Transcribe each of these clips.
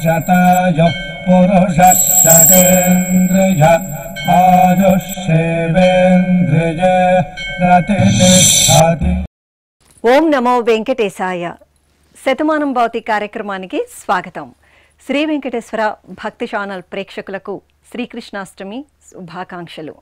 शतायुः पुरुषः शतेन्द्रिय आयुष्येवेन्द्रिय प्रतिष्ठति। ఓం నమో వెంకటేశాయ. శతమానం భవతి కార్యక్రమానికి స్వాగతం. శ్రీ వెంకటేశ్వర భక్తి ఛానల్ ప్రేక్షకులకు శ్రీకృష్ణాష్టమి శుభాకాంక్షలు.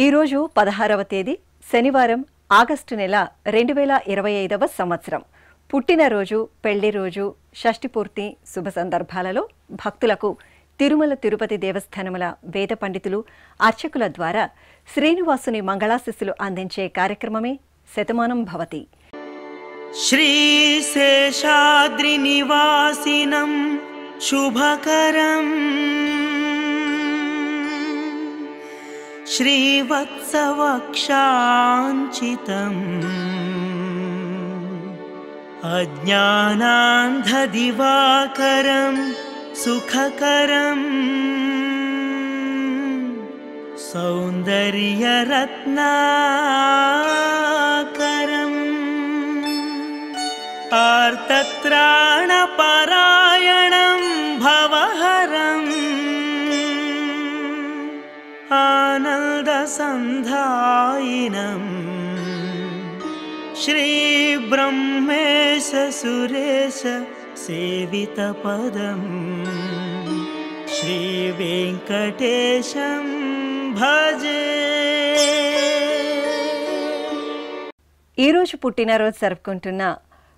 ఈరోజు 16వ తేదీ శనివారం, ఆగస్టు నెల 2025వ సంవత్సరం. పుట్టినరోజు, పెళ్లి రోజు, షష్ఠి పూర్తి శుభ సందర్భాలలో భక్తులకు తిరుమల తిరుపతి దేవస్థానముల వేద పండితులు, అర్చకుల ద్వారా శ్రీనివాసుని మంగళాశిస్సులు అందించే కార్యక్రమమే శతమానం భవతి. శ్రీశేషాద్రి నివాసినం శుభకరం శ్రీవత్సవక్షాంచితం అజ్ఞానాంధదివాకరం సుఖకరం సౌందర్యరత్నాకరం ఆర్తత్రాణపరాయణం భవహరం ఆనందసంధాయినం శ్రీబ్రహ్మేశ సురేశ సేవితపదం శ్రీవేంకటేశం భజే. ఈరోజు పుట్టినరోజు జరుపుకుంటున్న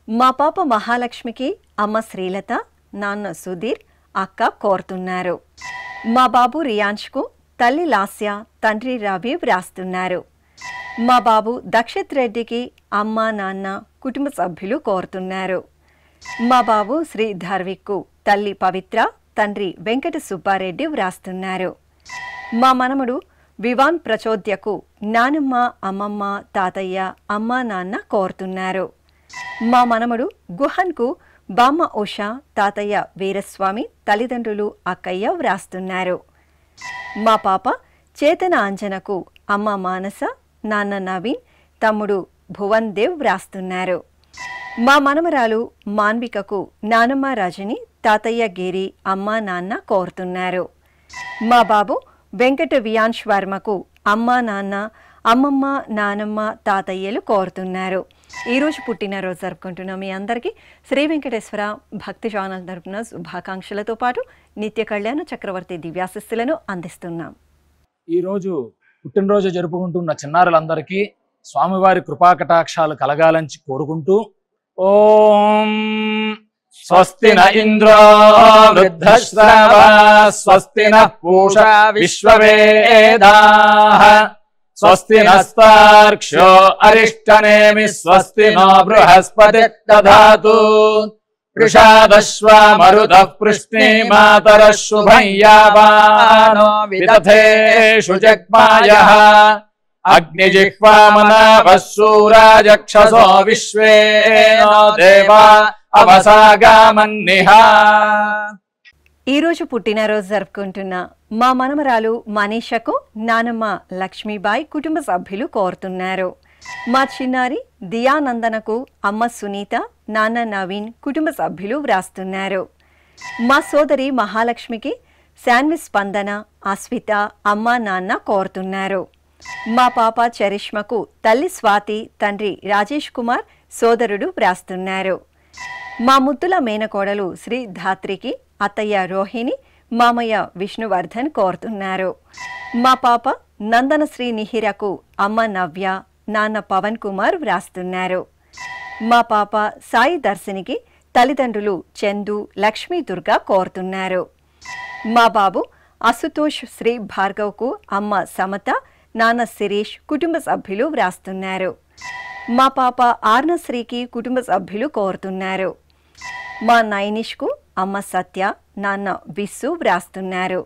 మా పాప మహాలక్ష్మికి అమ్మ శ్రీలత, నాన్న సుధీర్, అక్క కోరుతున్నారు. మా బాబు రియాన్ష్కు తల్లి లాస్య, తండ్రి రవి వ్రాస్తున్నారు. మా బాబు దక్షిత్ రెడ్డికి అమ్మ, నాన్న, కుటుంబ సభ్యులు కోరుతున్నారు. మా బాబు శ్రీ ధార్విక్కు తల్లి పవిత్ర, తండ్రి వెంకట సుబ్బారెడ్డి వ్రాస్తున్నారు. మా మనమడు వివాన్ ప్రచోద్యకు నానమ్మ, అమ్మమ్మ, తాతయ్య, అమ్మ, నాన్న కోరుతున్నారు. మా మనమడు గుహన్కు బామ్మ ఉషా, తాతయ్య వీరస్వామి, తల్లిదండ్రులు అక్కయ్య వ్రాస్తున్నారు. మా పాప చేతన అంజనకు అమ్మ మానస, నాన్న నవీన్, తమ్ముడు భువన్ దేవ్ వ్రాస్తున్నారు. మా మనమరాలు మాన్వికకు నానమ్మ రజని, తాతయ్య గిరి, అమ్మ, నాన్న కోరుతున్నారు. మా బాబు వెంకట వియాన్ష్ వర్మకు అమ్మ, నాన్న, అమ్మమ్మ, నానమ్మ, తాతయ్యలు కోరుతున్నారు. ఈరోజు పుట్టినరోజు జరుపుకుంటున్న మీ అందరికీ శ్రీ వెంకటేశ్వర భక్తి ఛానల్ తరపున శుభాకాంక్షలతో పాటు నిత్య కళ్యాణ చక్రవర్తి దివ్యాశిస్సులను అందిస్తున్నాం. ఈరోజు పుట్టినరోజు జరుపుకుంటున్న చిన్నారులందరికీ స్వామివారి కృపాకటాక్షాలు కలగాలని కోరుకుంటూ ఓం స్వస్తి న ఇంద్రో వృద్ధశ్రవా స్వస్తి నః పూషా విశ్వవేదాః స్వస్తి నస్తార్క్ష్యో అరిష్టనేమి స్వస్తి నో బృహస్పతి దధాతు వృషాదశ్వా మరుతః పృష్ణీమాతరః శుభం యావానో విదథేషు జగ్మాయః అగ్నిజిహ్వామనాభः శూరాజక్షసో విశ్వేనో దేవా అవసాగామన్నిహ. ఈరోజు పుట్టినరోజు జరుపుకుంటున్న మా మనమరాలు మనీషకు నానమ్మ లక్ష్మీబాయి, కుటుంబ సభ్యులు కోరుతున్నారు. మా చిన్నారి దియానందనకు అమ్మ సునీత, నాన్న నవీన్, కుటుంబ సభ్యులు వ్రాస్తున్నారు. మా సోదరి మహాలక్ష్మికి శాన్వి స్పందన, అస్విత, అమ్మ, నాన్న కోరుతున్నారు. మా పాప చరిష్మకు తల్లి స్వాతి, తండ్రి రాజేష్ కుమార్, సోదరుడు వ్రాస్తున్నారు. మా ముద్దుల మేనకోడలు శ్రీ ధాత్రికి అత్తయ్య రోహిణి, మామయ్య విష్ణువర్ధన్ కోరుతున్నారు. మా పాప నందన శ్రీ నిహిరకు అమ్మ నవ్య, నాన్న పవన్ కుమార్ వ్రాస్తున్నారు. మా పాప సాయి దర్శనికి తల్లిదండ్రులు చందు, లక్ష్మీ దుర్గా కోరుతున్నారు. మా బాబు అసుతోష్ శ్రీ భార్గవ్కు అమ్మ సమత, నాన్న శిరీష్, కుటుంబ సభ్యులు వ్రాస్తున్నారు. మా పాప ఆర్నశ్రీకి కుటుంబ సభ్యులు కోరుతున్నారు. మా నైనిష్కు అమ్మ సత్య, నాన్న విస్సు వ్రాస్తున్నారు.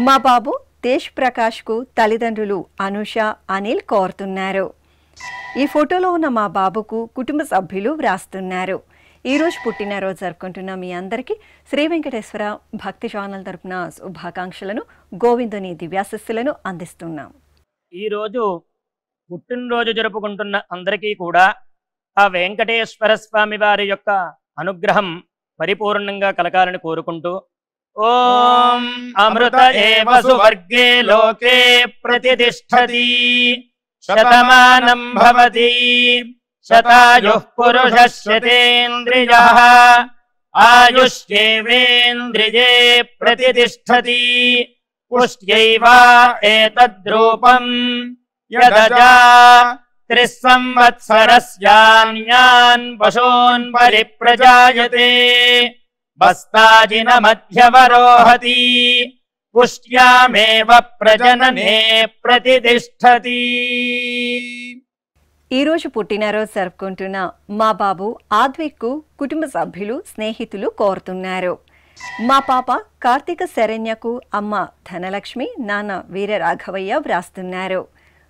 మా బాబు తేజ్ ప్రకాష్కు తల్లిదండ్రులు అనుష, అనిల్ కోరుతున్నారు. ఈ ఫోటోలో ఉన్న మా బాబుకు కుటుంబ సభ్యులు వ్రాస్తున్నారు. ఈరోజు పుట్టినరోజు జరుపుకుంటున్న మీ అందరికీ శ్రీ వెంకటేశ్వర భక్తి ఛానల్ తరపున శుభాకాంక్షలను, గోవిందుని దివ్యాశస్సులను అందిస్తున్నాం. ఈరోజు పుట్టినరోజు జరుపుకుంటున్న అందరికీ కూడా ఆ వెంకటేశ్వర స్వామి వారి యొక్క అనుగ్రహం పరిపూర్ణంగా కలగాలని కోరుకుంటూ, ఓం అమృత ఏవ సువర్గే లోకే ప్రతిష్ఠతి శతమానం భవతి శతాయుః పురుషः శతేంద్రియః ఆయుష్యేవేంద్రియే ప్రతిష్ఠతి పుష్ట్యైవ ఏతద్రూపం యదజా త్రిస్సంవత్సరస్యాన్యాన్ పశూన్ పరిప్రజాయతే బస్తాజిన మధ్యవరోహతి పుష్ట్యామేవ ప్రజననే ప్రతిష్ఠతి. ఈరోజు పుట్టినరోజు జరుపుకుంటున్న మా బాబు ఆద్విక్కు కుటుంబ సభ్యులు, స్నేహితులు కోరుతున్నారు. మా పాప కార్తీక శరణ్యకు అమ్మ ధనలక్ష్మి, నాన్న వీరరాఘవయ్య వ్రాస్తున్నారు.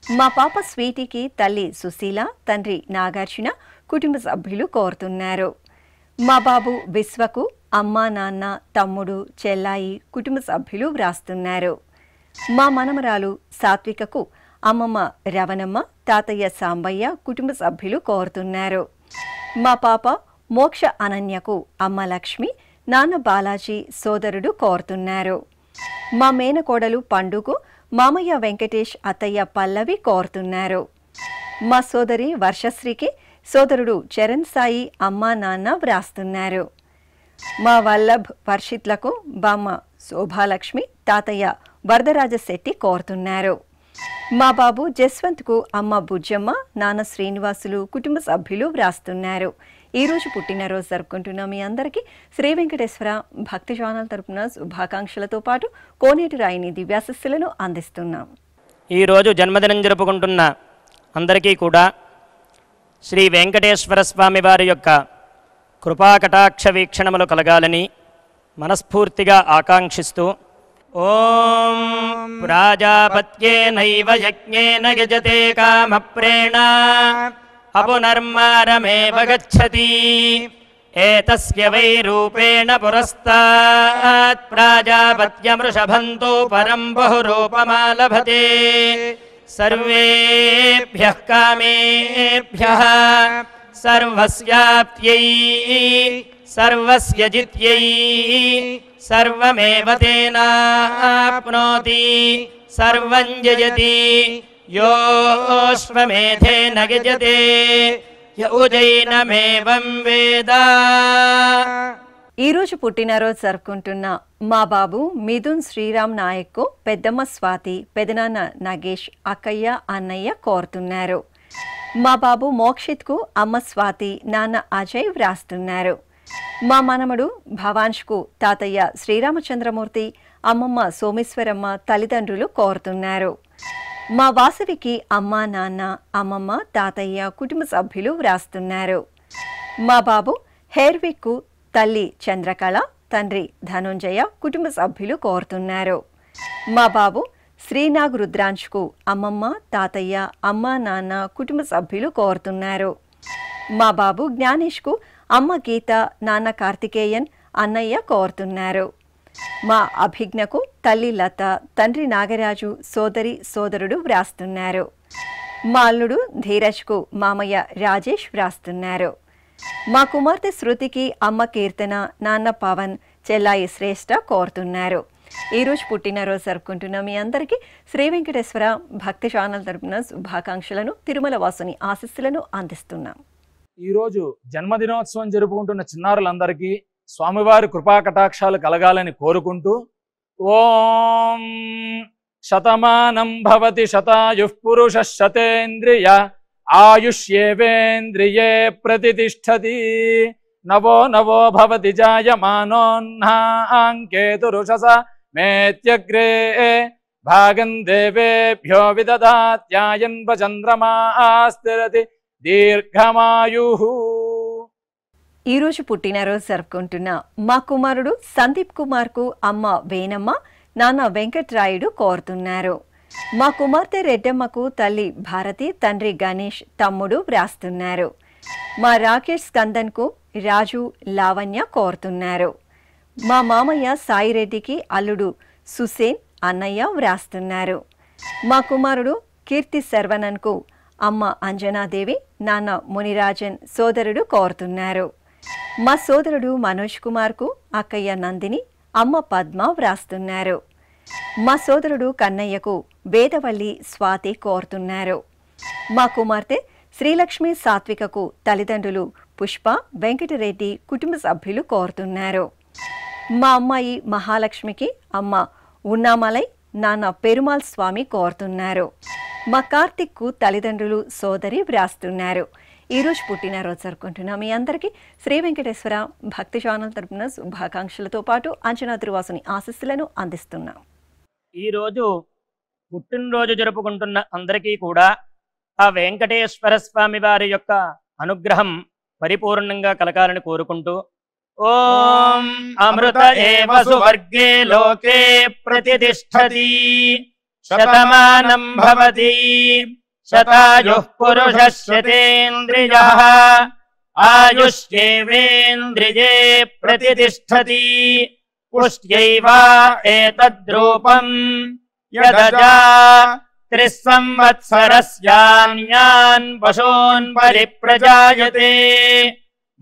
మా పాప స్వీటీకి తల్లి సుశీల, తండ్రి నాగార్జున, కుటుంబ సభ్యులు కోరుతున్నారు. మా బాబు విశ్వకు అమ్మ, నాన్న, తమ్ముడు, చెల్లాయి, కుటుంబ సభ్యులు వ్రాస్తున్నారు. మా మనమరాలు సాత్వికకు అమ్మమ్మ రవణమ్మ, తాతయ్య సాంబయ్య, కుటుంబ సభ్యులు కోరుతున్నారు. మా పాప మోక్ష అనన్యకు అమ్మ లక్ష్మి, నాన్న బాలాజీ, సోదరుడు కోరుతున్నారు. మా మేనకోడలు పండుకు మామయ్య వెంకటేష్, అత్తయ్య పల్లవి కోరుతున్నారు. మా సోదరి వర్షశ్రీకి సోదరుడు చరణ్ సాయి, అమ్మ, నాన్న వ్రాస్తున్నారు. మా వల్లభ్ వర్షిత్లకు బామ్మ శోభాలక్ష్మి, తాతయ్య వరదరాజశెట్టి కోరుతున్నారు. మా బాబు జస్వంత్కు అమ్మ బుజ్జమ్మ, నాన్న శ్రీనివాసులు, కుటుంబ సభ్యులు వ్రాస్తున్నారు. ఈరోజు పుట్టినరోజు జరుపుకుంటున్న మీ అందరికీ శ్రీ వెంకటేశ్వర భక్తి ఛానల్ తరపున శుభాకాంక్షలతో పాటు కోనేటి రాయిని దివ్యాశస్సులను అందిస్తున్నాం. ఈరోజు జన్మదినం జరుపుకుంటున్న అందరికీ కూడా శ్రీ వెంకటేశ్వర స్వామి వారి యొక్క కృపాకటాక్ష వీక్షణములు కలగాలని మనస్ఫూర్తిగా ఆకాంక్షిస్తూ, ఓం ప్రాజాపత్యేనైవ యజ్ఞేన యజతే కామప్రేణ అపునర్మారమేవ గచ్చతి ఏతస్య వై రూపేణ పురస్తాత్ ప్రాజాపత్యమృషభంతో పరం బహురూపమాలభతే సర్వేభ్యః కామేభ్యః సర్వస్యాప్త్యై సర్వస్య జిత్యై సర్వమేవ తేనాప్నోతి సర్వం జయతి యోశ్వమేధేన గజతే యౌజైనమేవం వేద. ఈరోజు పుట్టినరోజు జరుపుకుంటున్న మా బాబు మిథున్ శ్రీరామ్ నాయక్కు పెద్దమ్మ స్వాతి, పెదనాన్న నగేష్, అక్కయ్య, అన్నయ్య కోరుతున్నారు. మా బాబు మోక్షిత్కు అమ్మ స్వాతి, నాన్న అజయ్ వ్రాస్తున్నారు. మా మనమడు భవాన్ష్కు తాతయ్య శ్రీరామచంద్రమూర్తి, అమ్మమ్మ సోమేశ్వరమ్మ, తల్లిదండ్రులు కోరుతున్నారు. మా వాసవికి అమ్మ, నాన్న, అమ్మమ్మ, తాతయ్య, కుటుంబ సభ్యులు వ్రాస్తున్నారు. మా బాబు హెర్విక్కు తల్లి చంద్రకళ, తండ్రి ధనుంజయ, కుటుంబ సభ్యులు కోరుతున్నారు. మా బాబు శ్రీనాగ్ రుద్రాంష్కు అమ్మమ్మ, తాతయ్య, అమ్మ, నాన్న, కుటుంబ సభ్యులు కోరుతున్నారు. మా బాబు జ్ఞానేష్కు అమ్మ గీత, నాన్న కార్తికేయన్, అన్నయ్య కోరుతున్నారు. మా అభిజ్ఞకు తల్లి లత, తండ్రి నాగరాజు, సోదరి, సోదరుడు వ్రాస్తున్నారు. మా అల్లుడు ధీరజ్కు మామయ్య రాజేష్ వ్రాస్తున్నారు. మా కుమార్తె శృతికి అమ్మ కీర్తన, నాన్న పవన్, చెల్లాయి శ్రేష్ఠ కోరుతున్నారు. ఈరోజు పుట్టినరోజు జరుపుకుంటున్న మీ అందరికీ శ్రీ వెంకటేశ్వర భక్తి ఛానల్ తరపున శుభాకాంక్షలను, తిరుమల వాసుని ఆశీస్సులను అందిస్తున్నాం. ఈరోజు జన్మదినోత్సవం జరుపుకుంటున్న చిన్నారులందరికీ స్వామివారి కృపాకటాక్షాలు కలగాలని కోరుకుంటూ, ఓం శతమానం భవతి శతాయుః పురుషః శతేంద్రియ ఆయుష్యేవేంద్రియే ప్రతిష్ఠతి నవో నవో భవతి జాయమానోన్హాంకేతురుషస మేత్యగ్రే భాగం దేవేభ్యో విదదాత్యాయన్వ చంద్రమా స్థిరతి దీర్ఘమాయుః. ఈరోజు పుట్టినరోజు జరుపుకుంటున్న మా కుమారుడు సందీప్ కుమార్కు అమ్మ వేణమ్మ, నాన్న వెంకట్రాయుడు కోరుతున్నారు. మా కుమార్తె రెడ్డమ్మకు తల్లి భారతి, తండ్రి గణేష్, తమ్ముడు వ్రాస్తున్నారు. మా రాకేష్ స్కందన్కు రాజు, లావణ్య కోరుతున్నారు. మా మామయ్య సాయిరెడ్డికి అల్లుడు సుసేన్, అన్నయ్య వ్రాస్తున్నారు. మా కుమారుడు కీర్తి శర్వణన్కు అమ్మ అంజనాదేవి, నాన్న మునిరాజన్, సోదరుడు కోరుతున్నారు. మా సోదరుడు మనోజ్ కుమార్కు అక్కయ్య నందిని, అమ్మ పద్మ వ్రాస్తున్నారు. మా సోదరుడు కన్నయ్యకు వేదవల్లి, స్వాతి కోరుతున్నారు. మా కుమార్తె శ్రీలక్ష్మి సాత్వికకు తల్లిదండ్రులు పుష్ప, వెంకటరెడ్డి, కుటుంబ సభ్యులు కోరుతున్నారు. మా అమ్మాయి మహాలక్ష్మికి అమ్మ ఉన్నామలై, నాన్న పెరుమాల్ స్వామి కోరుతున్నారు. మా కార్తిక్కు తల్లిదండ్రులు, సోదరి వ్రాస్తున్నారు. ఈరోజు పుట్టినరోజు జరుపుకుంటున్న మీ అందరికీ శ్రీ వెంకటేశ్వర భక్తి ఛానల్ తరపున శుభాకాంక్షలతో పాటు అంజనా దుర్వాసుని ఆశీస్సులను అందిస్తున్నాం. ఈరోజు పుట్టినరోజు జరుపుకుంటున్న అందరికీ కూడా ఆ వెంకటేశ్వర స్వామి వారి యొక్క అనుగ్రహం పరిపూర్ణంగా కలగాలని కోరుకుంటూ ఓం అమృత ఏవ సువర్గే లోకే ప్రతిష్ఠతి శతమానం భవతి శతాయుః పురుషः శతేంద్రియః ఆయుష్యేవేంద్రియే ప్రతిష్ఠతి పుష్ట్యైవ ఏతద్రూపం యదజా త్రిస్సంవత్సరస్యాన్యాన్ పశూన్ పరిప్రజాయతే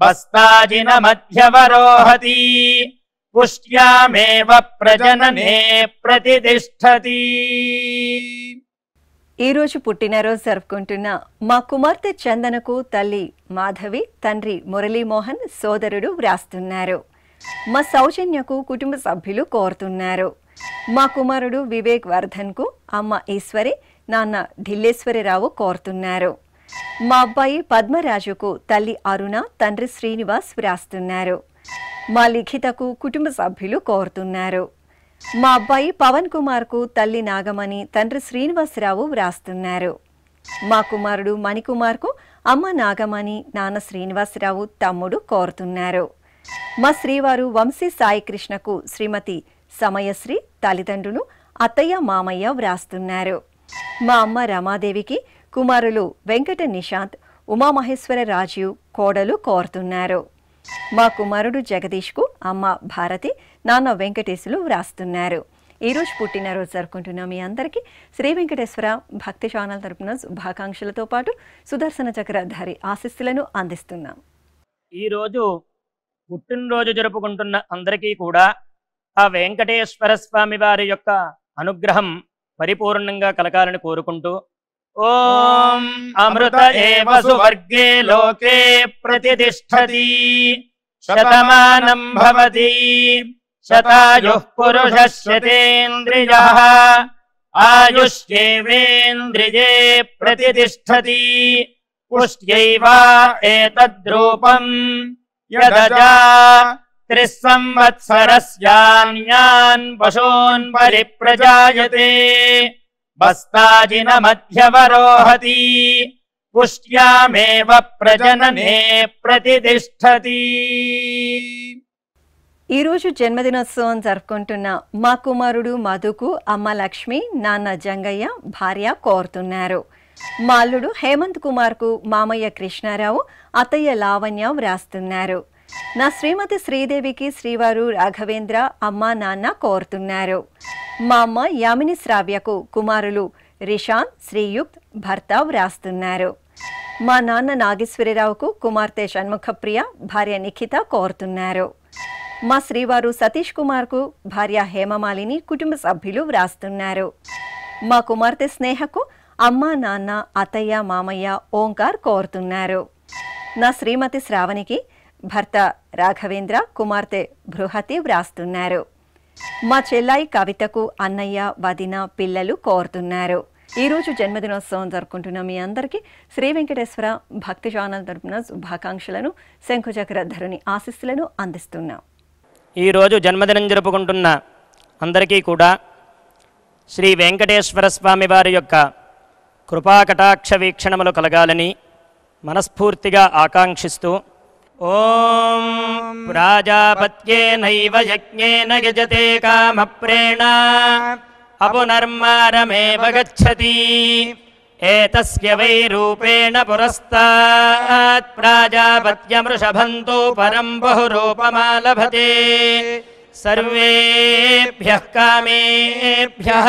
బస్తాజిన మధ్యవరోహతి పుష్ట్యామేవ ప్రజననే ప్రతిష్ఠతి. ఈరోజు పుట్టినరోజు జరుపుకుంటున్న మా కుమార్తె చందనకు తల్లి మాధవి, తండ్రి మురళీమోహన్, సోదరుడు వ్రాస్తున్నారు. మా సౌజన్యకు కుటుంబ సభ్యులు కోరుతున్నారు. మా కుమారుడు వివేక్ వర్ధన్కు అమ్మ ఈశ్వరి, నాన్న ఢిల్లేశ్వరిరావు కోరుతున్నారు. మా అబ్బాయి పద్మరాజుకు తల్లి అరుణ, తండ్రి శ్రీనివాస్ వ్రాస్తున్నారు. మా లిఖితకు కుటుంబ సభ్యులు కోరుతున్నారు. మా అబ్బాయి పవన్ కుమార్కు తల్లి నాగమణి, తండ్రి శ్రీనివాసరావు వ్రాస్తున్నారు. మా కుమారుడు మణికుమార్కు అమ్మ నాగమణి, నాన్న శ్రీనివాసరావు, తమ్ముడు కోరుతున్నారు. మా శ్రీవారు వంశీ సాయికృష్ణకు శ్రీమతి సమయశ్రీ, తల్లిదండ్రులు, అత్తయ్య, మామయ్య వ్రాస్తున్నారు. మా అమ్మ రమాదేవికి కుమారులు వెంకట నిశాంత్, ఉమామహేశ్వర రాజీవ్, కోడలు కోరుతున్నారు. మా కుమారుడు జగదీష్కు అమ్మ భారతి, నాన్న వెంకటేశులు వ్రాస్తున్నారు. ఈరోజు పుట్టినరోజు జరుపుకుంటున్న మీ అందరికీ శ్రీ వెంకటేశ్వర భక్తి ఛానల్ తరపున శుభాకాంక్షలతో పాటు సుదర్శన చక్రధారి ఆశీస్సులను అందిస్తున్నాం. ఈరోజు పుట్టినరోజు జరుపుకుంటున్న అందరికీ కూడా ఆ వెంకటేశ్వర స్వామి వారి యొక్క అనుగ్రహం పరిపూర్ణంగా కలగాలని కోరుకుంటూ ఓం అమృత ఏవ సువర్గే లోకే ప్రతిష్ఠతి శతమానం భవతి శతాయుః పురుషः శతేంద్రియః ఆయుష్యేవేంద్రియే ప్రతిష్ఠతి పుష్ట్యైవ ఏతద్రూపం యదజా త్రిస్సంవత్సరస్యాన్యాన్ పశూన్ పరిప్రజాయతే బస్తాజిన మధ్యవరోహతి పుష్ట్యామేవ ప్రజననే ప్రతిష్ఠతి. ఈరోజు జన్మదినోత్సవం జరుపుకుంటున్న మా కుమారుడు మధుకు అమ్మ లక్ష్మి, నాన్న జంగయ్య, భార్య కోరుతున్నారు. మా అల్లుడు హేమంత్ కుమార్కు మామయ్య కృష్ణారావు, అత్తయ్య లావణ్య వ్రాస్తున్నారు. నా శ్రీమతి శ్రీదేవికి శ్రీవారు రాఘవేంద్ర, అమ్మ నాన్న కోరుతున్నారు. మా అమ్మ యామిని శ్రావ్యకు కుమారులు రిషాన్, శ్రీయుక్త్, భర్త వ్రాస్తున్నారు. మా నాన్న నాగేశ్వరరావుకు కుమార్తె షణ్ముఖప్రియ, భార్య నిఖిత కోరుతున్నారు. మా శ్రీవారు సతీష్ కుమార్కు భార్య హేమమాలిని, కుటుంబ సభ్యులు వ్రాస్తున్నారు. మా కుమార్తె స్నేహకు అమ్మ నాన్న, అత్తయ్య, మామయ్య, ఓంకార్ కోరుతున్నారు. నా శ్రీమతి శ్రావణికి భర్త రాఘవేంద్ర, కుమార్తె బృహతి వ్రాస్తున్నారు. మా చెల్లాయి కవితకు అన్నయ్య, వదిన, పిల్లలు కోరుతున్నారు. ఈరోజు జన్మదినోత్సవం జరుపుకుంటున్న మీ అందరికీ శ్రీ వెంకటేశ్వర భక్తి ఛానల్ తరపున శుభాకాంక్షలను, శంఖుచక్రధరుని ఆశీస్సులను అందిస్తున్నాం. ఈరోజు జన్మదినం జరుపుకుంటున్న అందరికీ కూడా శ్రీ వెంకటేశ్వర స్వామి వారి యొక్క కృపాకటాక్ష వీక్షణములు కలగాలని మనస్ఫూర్తిగా ఆకాంక్షిస్తూ ఓం ప్రాజాపత్యేనైవ యజ్ఞేన యజతే కామప్రేణ అపునర్మారమేవ గచ్చతి ఏతస్య వై రూపేణ పురస్తాత్ ప్రాజాపత్యమృషభంతో పరం బహురూపమాలభతే సర్వేభ్యః కామేభ్యః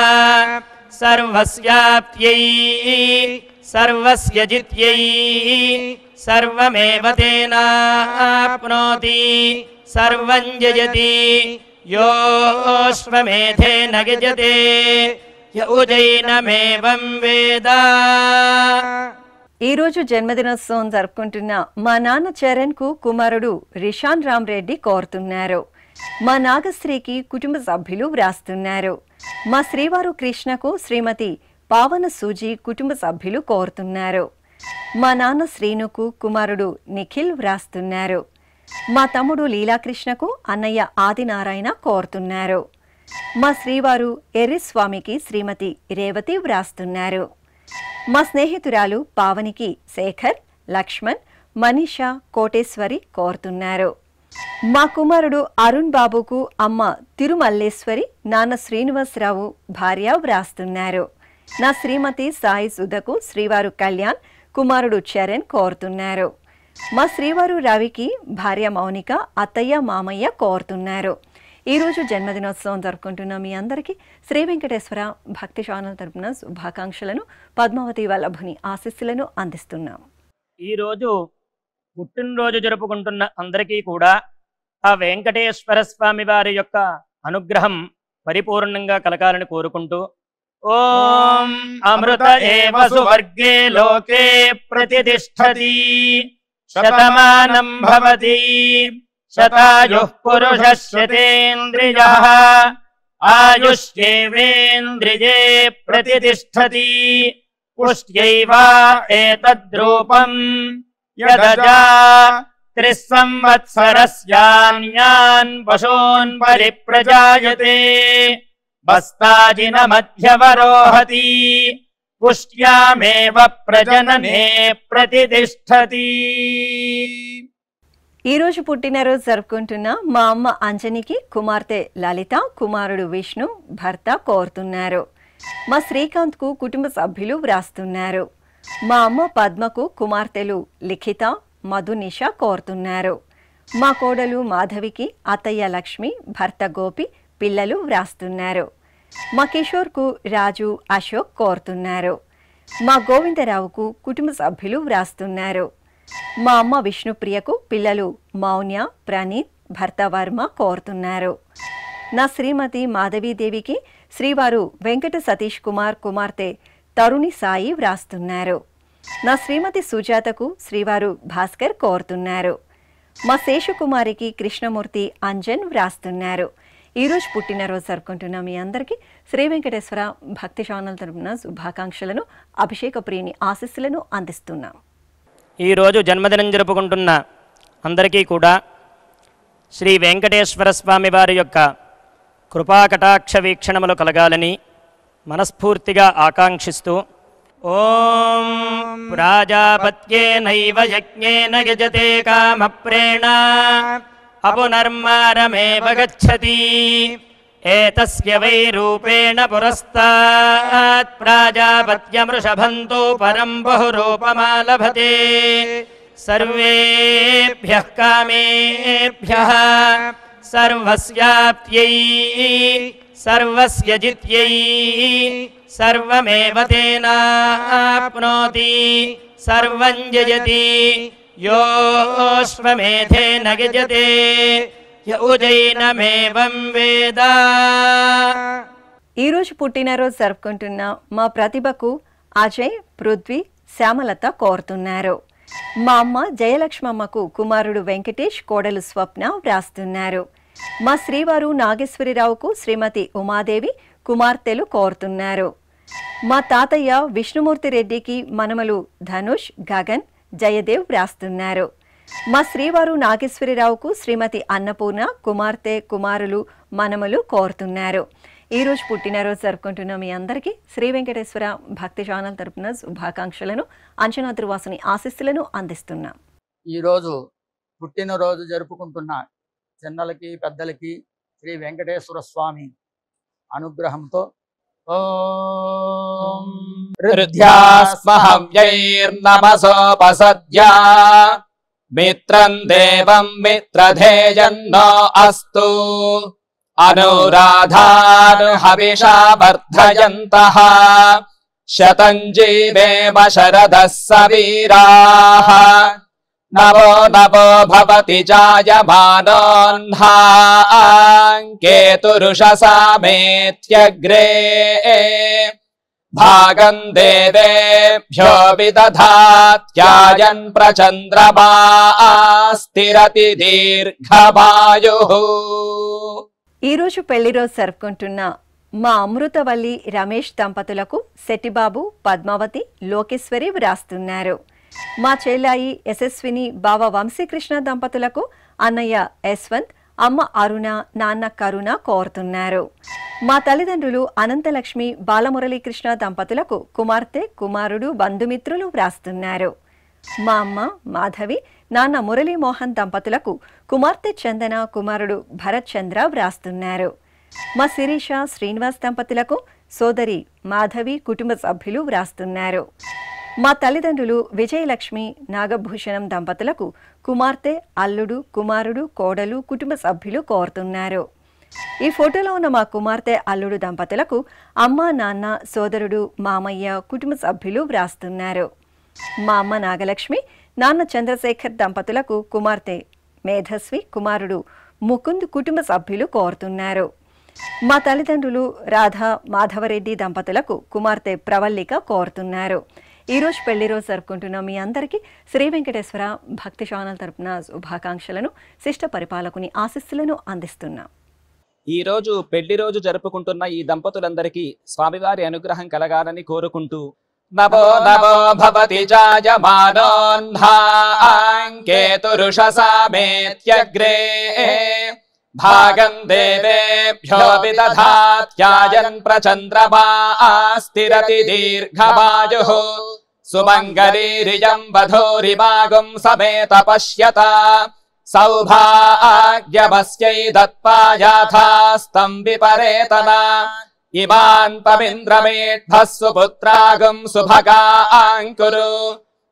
సర్వస్యాప్త్యై సర్వస్య జిత్యై సర్వమేవ తేనాప్నోతి సర్వం జయతి యోష్వమేధేన గజతే య ఉజైనమేవం వేద. ఈరోజు జన్మదినోత్సవం జరుపుకుంటున్న మా నాన్న చరణ్ కు కుమారుడు రిషాన్ రామ్ రెడ్డి కోరుతున్నారు. మా నాగశ్రీకి కుటుంబ సభ్యులు వ్రాస్తున్నారు. మా శ్రీవారు కృష్ణకు శ్రీమతి పావన సూజీ కుటుంబ సభ్యులు కోరుతున్నారు. మా నాన్న శ్రీనుకు కుమారుడు నిఖిల్ వ్రాస్తున్నారు. మా తమ్ముడు లీలాకృష్ణకు అన్నయ్య ఆదినారాయణ కోరుతున్నారు. మా శ్రీవారు ఎర్రిస్వామికి శ్రీమతి రేవతి వ్రాస్తున్నారు. మా స్నేహితురాలు పావనికి శేఖర్, లక్ష్మణ్, మనీషా, కోటేశ్వరి కోరుతున్నారు. మా కుమారుడు అరుణ్ బాబుకు అమ్మ తిరుమల్లేశ్వరి, నాన్న శ్రీనివాసరావు భార్య వ్రాస్తున్నారు. నా శ్రీమతి సాయి సుధకు శ్రీవారు కళ్యాణ్, కుమారుడు చరణ్ కోరుతున్నారు. మా శ్రీవారు రవికి భార్య మౌనిక, అత్తయ్య మామయ్య కోరుతున్నారు. ఈరోజు జన్మదినోత్సవం జరుపుకుంటున్న మీ అందరికీ శ్రీ వెంకటేశ్వర భక్తి ఛానల్ తరపున శుభాకాంక్షలను, పద్మావతి వల్లభుని ఆశీస్సులను అందిస్తున్నాం. ఈరోజు పుట్టినరోజు జరుపుకుంటున్న అందరికీ కూడా ఆ వెంకటేశ్వర స్వామి వారి యొక్క అనుగ్రహం పరిపూర్ణంగా కలగాలని కోరుకుంటూ ఓం అమృత ఏవ సువర్గే లోకే ప్రతిష్ఠతి శతమానం భవతి శతాయుః పురుషः శతేంద్రియః ఆయుష్యేవేంద్రియే ప్రతిష్ఠతి పుష్ట్యైవ ఏతద్రూపం యదజా త్రిస్సంవత్సరస్యాన్యాన్ పశూన్ పరిప్రజాయతే బస్తాజిన మధ్యవరోహతి పుష్ట్యామేవ ప్రజననే ప్రతిష్ఠతి. ఈరోజు పుట్టినరోజు జరుపుకుంటున్న మా అమ్మ అంజనికి కుమార్తె లలిత, కుమారుడు విష్ణు, భర్త కోరుతున్నారు. మా శ్రీకాంత్కు కుటుంబ సభ్యులు వ్రాస్తున్నారు. మా అమ్మ పద్మకు కుమార్తెలు లిఖిత, మధునిష కోరుతున్నారు. మా కోడలు మాధవికి అత్తయ్య లక్ష్మి, భర్త గోపి, పిల్లలు వ్రాస్తున్నారు. మా కిషోర్కు రాజు, అశోక్ కోరుతున్నారు. మా గోవిందరావుకు కుటుంబ సభ్యులు వ్రాస్తున్నారు. మా అమ్మ విష్ణుప్రియకు పిల్లలు మౌన్య, ప్రణీత్, భర్త వర్మ కోరుతున్నారు. నా శ్రీమతి మాధవీదేవికి శ్రీవారు వెంకట సతీష్ కుమార్, కుమార్తె తరుణి సాయి వ్రాస్తున్నారు. నా శ్రీమతి సుజాతకు శ్రీవారు భాస్కర్ కోరుతున్నారు. మా శేషకుమారికి కృష్ణమూర్తి, అంజన్ వ్రాస్తున్నారు. ఈరోజు పుట్టినరోజు జరుపుకుంటున్న మీ అందరికీ శ్రీ వెంకటేశ్వర భక్తి ఛానల్ తరపున శుభాకాంక్షలను, అభిషేక ప్రియుని ఆశీస్సులను అందిస్తున్నాం. ఈరోజు జన్మదినం జరుపుకుంటున్న అందరికీ కూడా శ్రీ వెంకటేశ్వర స్వామి వారి యొక్క కృపాకటాక్ష వీక్షణములు కలగాలని మనస్ఫూర్తిగా ఆకాంక్షిస్తూ ఓం ప్రాజాపత్యేనైవ యజ్ఞేన యజతే కామప్రేణ అపునర్మారమేవ గచ్చతి ఏతస్య వై రూపేణ పురస్తాత్ ప్రాజాపత్యమృషభంతో పరం బహురూపమాలభతే సర్వేభ్యః కామేభ్యః సర్వస్యాప్త్యై సర్వస్య జిత్యై సర్వమేవ తేనాప్నోతి సర్వం జయతి యోష్వమేధేన గజతే య ఉజైనమేవం వేద. ఈరోజు పుట్టినరోజు జరుపుకుంటున్న మా ప్రతిభకు అజయ్, పృథ్వీ, శ్యామలత కోరుతున్నారు. మా అమ్మ జయలక్ష్మమ్మకు కుమారుడు వెంకటేష్, కోడలు స్వప్న వ్రాస్తున్నారు. మా శ్రీవారు నాగేశ్వరిరావుకు శ్రీమతి ఉమాదేవి, కుమార్తెలు కోరుతున్నారు. మా తాతయ్య విష్ణుమూర్తి రెడ్డికి మనమలు ధనుష్, గగన్, జయదేవ్ వ్రాస్తున్నారు. మా శ్రీవారు నాగేశ్వరిరావుకు శ్రీమతి అన్నపూర్ణ, కుమార్తె, కుమారులు, మనమలు కోరుతున్నారు. ఈరోజు పుట్టినరోజు జరుపుకుంటున్న మీ అందరికీ శ్రీ వెంకటేశ్వర భక్తి ఛానల్ తరపున శుభాకాంక్షలను, అంచనాద్రివాసుని ఆశీస్సులను అందిస్తున్నాం. ఈరోజు పుట్టినరోజు జరుపుకుంటున్న చిన్నలకి పెద్దలకి శ్రీ వెంకటేశ్వర స్వామి అనుగ్రహంతో ఓం హృద్యాస్మహవ్యైర్నమసోపసద్యా మిత్రం దేవం మిత్రధేయన్నో అస్తు అనురాధానుహవిషా వర్ధయంతః శతం జీవేమ శరదః సవీరాః నవో నవో భవతి జాయమానోన్హాం కేతురుషసామేత్యగ్రే భాగం దేవేభ్యో విదధాత్యాయన్ ప్రచంద్రమా స్థిరతి దీర్ఘమాయుః. ఈరోజు పెళ్లి రోజు జరుపుకుంటున్న మా అమృతవల్లి రమేష్ దంపతులకు శెట్టిబాబు పద్మావతి లోకేశ్వరి వ్రాస్తున్నారు. మా చెల్లాయి యశస్విని బావ వంశీకృష్ణ దంపతులకు అన్నయ్య యశ్వంత్ అమ్మ అరుణ నాన్న కరుణ కోరుతున్నారు. మా తల్లిదండ్రులు అనంతలక్ష్మి బాలమురళీకృష్ణ దంపతులకు కుమార్తె కుమారుడు బంధుమిత్రులు వ్రాస్తున్నారు. మా అమ్మ మాధవి నాన్న మురళీమోహన్ దంపతులకు కుమార్తె చందన కుమారుడు భరత్ చంద్ర వ్రాస్తున్నారు. మా శిరీష శ్రీనివాస్ దంపతులకు సోదరి మాధవి కుటుంబ సభ్యులు వ్రాస్తున్నారు. మా తల్లిదండ్రులు విజయలక్ష్మి నాగభూషణం దంపతులకు కుమార్తె అల్లుడు కుమారుడు కోడలు కుటుంబ సభ్యులు కోరుతున్నారు. ఈ ఫోటోలో ఉన్న మా కుమార్తె అల్లుడు దంపతులకు అమ్మ నాన్న సోదరుడు మామయ్య కుటుంబ సభ్యులు వ్రాస్తున్నారు. మా అమ్మ నాగలక్ష్మి నాన్న చంద్రశేఖర్ దంపతులకు కుమార్తె మేధస్వి కుమారుడు ముకుంద్ కుటుంబ సభ్యులు కోరుతున్నారు. మా తల్లిదండ్రులు రాధా మాధవరెడ్డి దంపతులకు కుమార్తె ప్రవల్లిక కోరుతున్నారు. ఈరోజు పెళ్లి రోజు జరుపుకుంటున్న మీ అందరికీ శ్రీ వెంకటేశ్వర భక్తి ఛానల్ తరపున శుభాకాంక్షలను శిష్ట పరిపాలకుని ఆశీస్సులను అందిస్తున్నాం. ఈ రోజు పెళ్లి రోజు జరుపుకుంటున్న ఈ దంపతులందరికీ స్వామివారి అనుగ్రహం కలగాలని కోరుకుంటూ నవో నవో భవతి జాయమానోన్హాం కేతురుషసామేత్యగ్రే భాగం దేవేభ్యో విదధాత్యాయన్ ప్రచంద్రమా స్థిరతి దీర్ఘమాయుః సుమంగళీరియం వధూరిమాగుం సమేత పశ్యత సౌభాగ్యమస్యై దత్పాయాథాస్తం విపరేతన ఇమాన్ పమింద్రమేఢ్భః సుపుత్రాగం సుభగాంకురు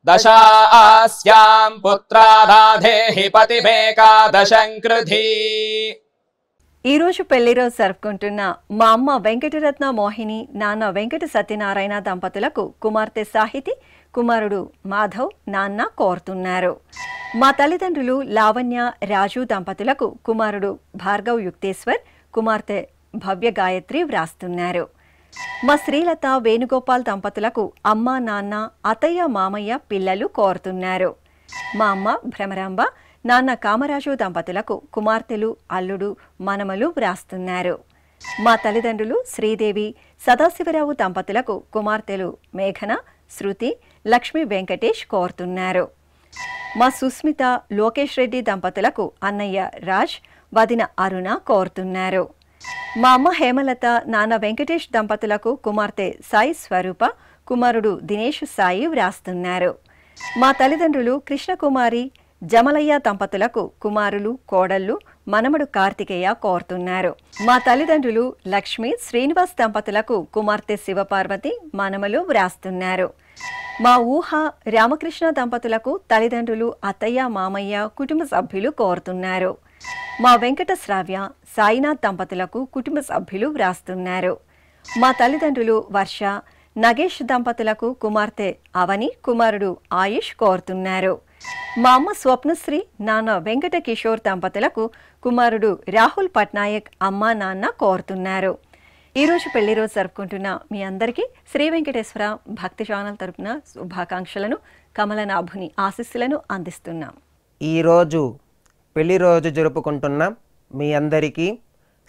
దశాస్యాం పుత్రానాధేహి పతిమేకాదశం కృధి. ఈరోజు పెళ్లి రోజు జరుపుకుంటున్న మా అమ్మ వెంకటరత్న మోహిని నాన్న వెంకట సత్యనారాయణ దంపతులకు కుమార్తె సాహితి కుమారుడు మాధవ్ నాన్న కోరుతున్నారు. మా తల్లిదండ్రులు లావణ్య రాజు దంపతులకు కుమారుడు భార్గవ్ యుక్తేశ్వర్ కుమార్తె భవ్య గాయత్రి వ్రాస్తున్నారు. మా శ్రీలత వేణుగోపాల్ దంపతులకు అమ్మ నాన్న అత్తయ్య మామయ్య పిల్లలు కోరుతున్నారు. మా అమ్మ భ్రమరాంబ నాన్న కామరాజు దంపతులకు కుమార్తెలు అల్లుడు మనమలు వ్రాస్తున్నారు. మా తల్లిదండ్రులు శ్రీదేవి సదాశివరావు దంపతులకు కుమార్తెలు మేఘన శృతి లక్ష్మీ వెంకటేష్ కోరుతున్నారు. మా సుస్మిత లోకేష్ రెడ్డి దంపతులకు అన్నయ్య రాజ్ వదిన అరుణ కోరుతున్నారు. మా అమ్మ హేమలత నాన్న వెంకటేష్ దంపతులకు కుమార్తె సాయి స్వరూప కుమారుడు దినేష్ సాయి వ్రాస్తున్నారు. మా తల్లిదండ్రులు కృష్ణకుమారి జమలయ్య దంపతులకు కుమారులు కోడళ్ళు మనమడు కార్తికేయ కోరుతున్నారు. మా తల్లిదండ్రులు లక్ష్మి శ్రీనివాస్ దంపతులకు కుమార్తె శివపార్వతి మనమలు వ్రాస్తున్నారు. మా ఊహ రామకృష్ణ దంపతులకు తల్లిదండ్రులు అత్తయ్య మామయ్య కుటుంబ సభ్యులు కోరుతున్నారు. మా వెంకట శ్రావ్య సాయినాథ్ దంపతులకు కుటుంబ సభ్యులు వ్రాస్తున్నారు. మా తల్లిదండ్రులు వర్ష నగేష్ దంపతులకు కుమార్తె అవని కుమారుడు ఆయుష్ కోరుతున్నారు. మా అమ్మ స్వప్నశ్రీ నాన్న వెంకట కిషోర్ దంపతులకు కుమారుడు రాహుల్ పట్నాయక్ అమ్మ నాన్న కోరుతున్నారు. ఈరోజు పెళ్లి రోజు జరుపుకుంటున్న మీ అందరికీ శ్రీ వెంకటేశ్వర భక్తి ఛానల్ తరపున శుభాకాంక్షలను కమలనాభుని ఆశీస్సులను అందిస్తున్నాం. ఈరోజు పెళ్లి రోజు జరుపుకుంటున్న మీ అందరికీ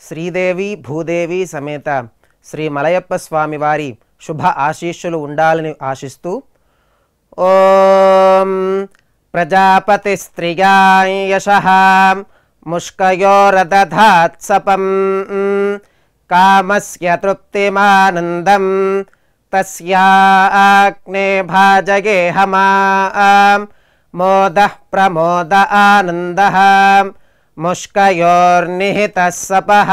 శ్రీదేవి భూదేవి సమేత శ్రీ మలయప్ప స్వామి వారి శుభ ఆశీస్సులు ఉండాలని ఆశిస్తూ ఓం ప్రజాపతి స్త్రియాయ యశః ముష్కయోరదధాత్సపం కామస్య తృప్తిమానందం తస్యాగ్నే భాజగేహమాం మోదః ప్రమోద ఆనందః ముష్కయోర్నిహితः సపః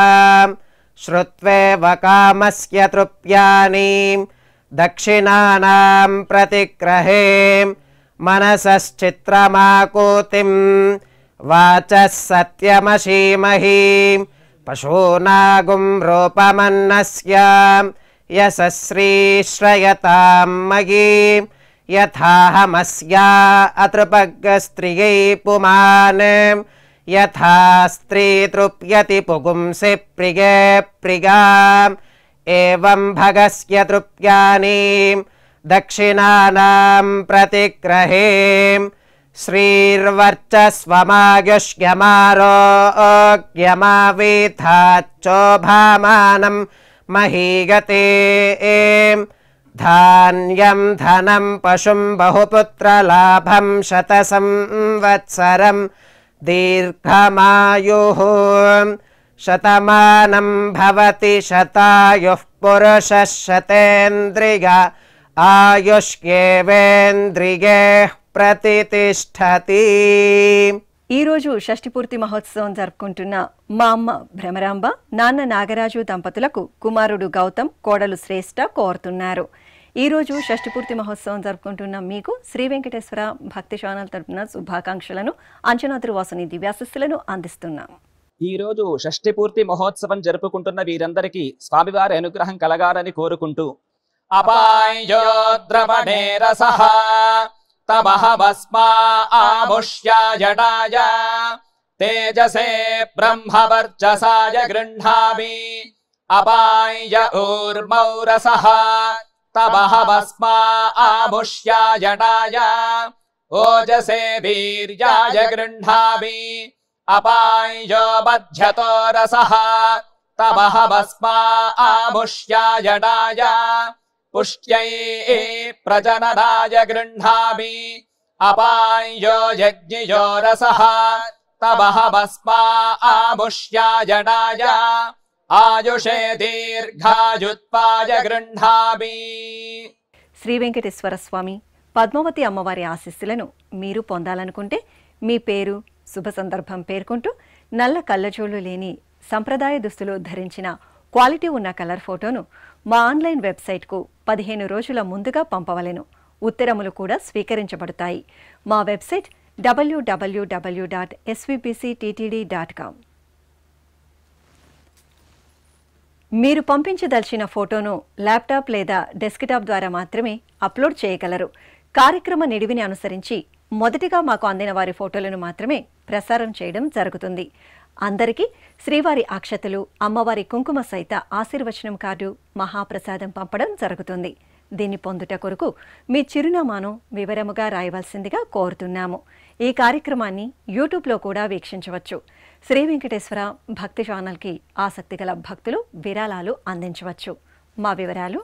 శ్రుత్వేవ కామస్య తృప్యాని దక్షిణానాం ప్రతిగ్రహే మనసశ్చిత్రమాకూతిం వాచः సత్యమశీమహి పశూనాగుం రూపమన్నస్య యశశ్రీశ్రయతాం మయీ యథాహమస్యా అతృపగ్గస్త్రియై పుమాన్ యథా స్త్రీ తృప్యతి పుగుంసి ప్రియే ప్రియాం ఏవం భగస్య తృప్యాని దక్షిణానాం ప్రతిగ్రహే శ్రీర్వర్చస్వమాయుష్యమారోగ్యమావీథాచ్చోభామానం మహీగతే ధాన్యం ధనం పశుం బహుపుత్రలాభం శతసంవత్సరం దీర్ఘమాయుః శతమానం భవతి శతాయుః పురుషः శతేంద్రియ ఆయుష్యేవేంద్రియే ప్రతితిష్ఠతి. ఈరోజు షష్ఠిపూర్తి మహోత్సవం జరుపుకుంటున్న మా అమ్మ భ్రమరాంబ, నాన్న నాగరాజు దంపతులకు కుమారుడు గౌతమ్, కోడలు శ్రేష్ఠ కోరుతున్నారు. ఈరోజు షష్ఠిపూర్తి మహోత్సవం జరుపుకుంటున్న మీకు శ్రీ వెంకటేశ్వర భక్తి ఛానల్ తరపున శుభాకాంక్షలను, అంచనాద్రి వాసుని దివ్యాశిస్సులను అందిస్తున్నాం. ఈ రోజు షష్ఠి పూర్తి మహోత్సవం జరుపుకుంటున్న వీరందరికీ స్వామివారి అనుగ్రహం కలగాలని కోరుకుంటూ అపాయోద్రవణే రసః తమః భస్మా ఆముష్యాయడాయ తేజసే బ్రహ్మవర్చసాయ గృహ్ణామి అపాయ ఊర్మౌ రసః తమః భస్మా ఆముష్యాయడాయ ఓజసే వీర్యాయ గృహ్ణామి అపాయో మధ్యతో రసః తమః భస్మా ఆముష్యాయడాయ పుష్ట్యై ప్రజననాయ గృహ్ణామి అపాయో యజ్ఞయో రసః తమః భస్మా ఆముష్యాయడాయ ఆయుషే దీర్ఘాయుత్వాయ గృహ్ణామి. శ్రీ వెంకటేశ్వర స్వామి, పద్మావతి అమ్మవారి ఆశీస్సులను మీరు పొందాలనుకుంటే మీ పేరు, శుభ సందర్భం పేర్కొంటూ నల్ల కళ్ళజోళ్లు లేని సంప్రదాయ దుస్తులు ధరించిన క్వాలిటీ ఉన్న కలర్ ఫోటోను మా ఆన్లైన్ వెబ్సైట్కు 15 రోజుల ముందుగా పంపవలెను. ఉత్తరములు కూడా స్వీకరించబడతాయి. మా వెబ్సైట్ www.svpcttd.com. మీరు పంపించదలిచిన ఫోటోను ల్యాప్టాప్ లేదా డెస్క్టాప్ ద్వారా మాత్రమే అప్లోడ్ చేయగలరు. కార్యక్రమ నిడివిని అనుసరించి మొదటిగా మాకు అందిన వారి ఫోటోలను మాత్రమే ప్రసారం చేయడం జరుగుతుంది. అందరికీ శ్రీవారి అక్షతలు, అమ్మవారి కుంకుమ సహిత ఆశీర్వచనం కార్డు, మహాప్రసాదం పంపడం జరుగుతుంది. దీన్ని పొందుట కొరకు మీ చిరునామాను వివరముగా రాయవలసిందిగా కోరుతున్నాము. ఈ కార్యక్రమాన్ని యూట్యూబ్లో కూడా వీక్షించవచ్చు. శ్రీ వెంకటేశ్వర భక్తి ఛానల్కి ఆసక్తి గల భక్తులు విరాళాలు అందించవచ్చు. మా వివరాలు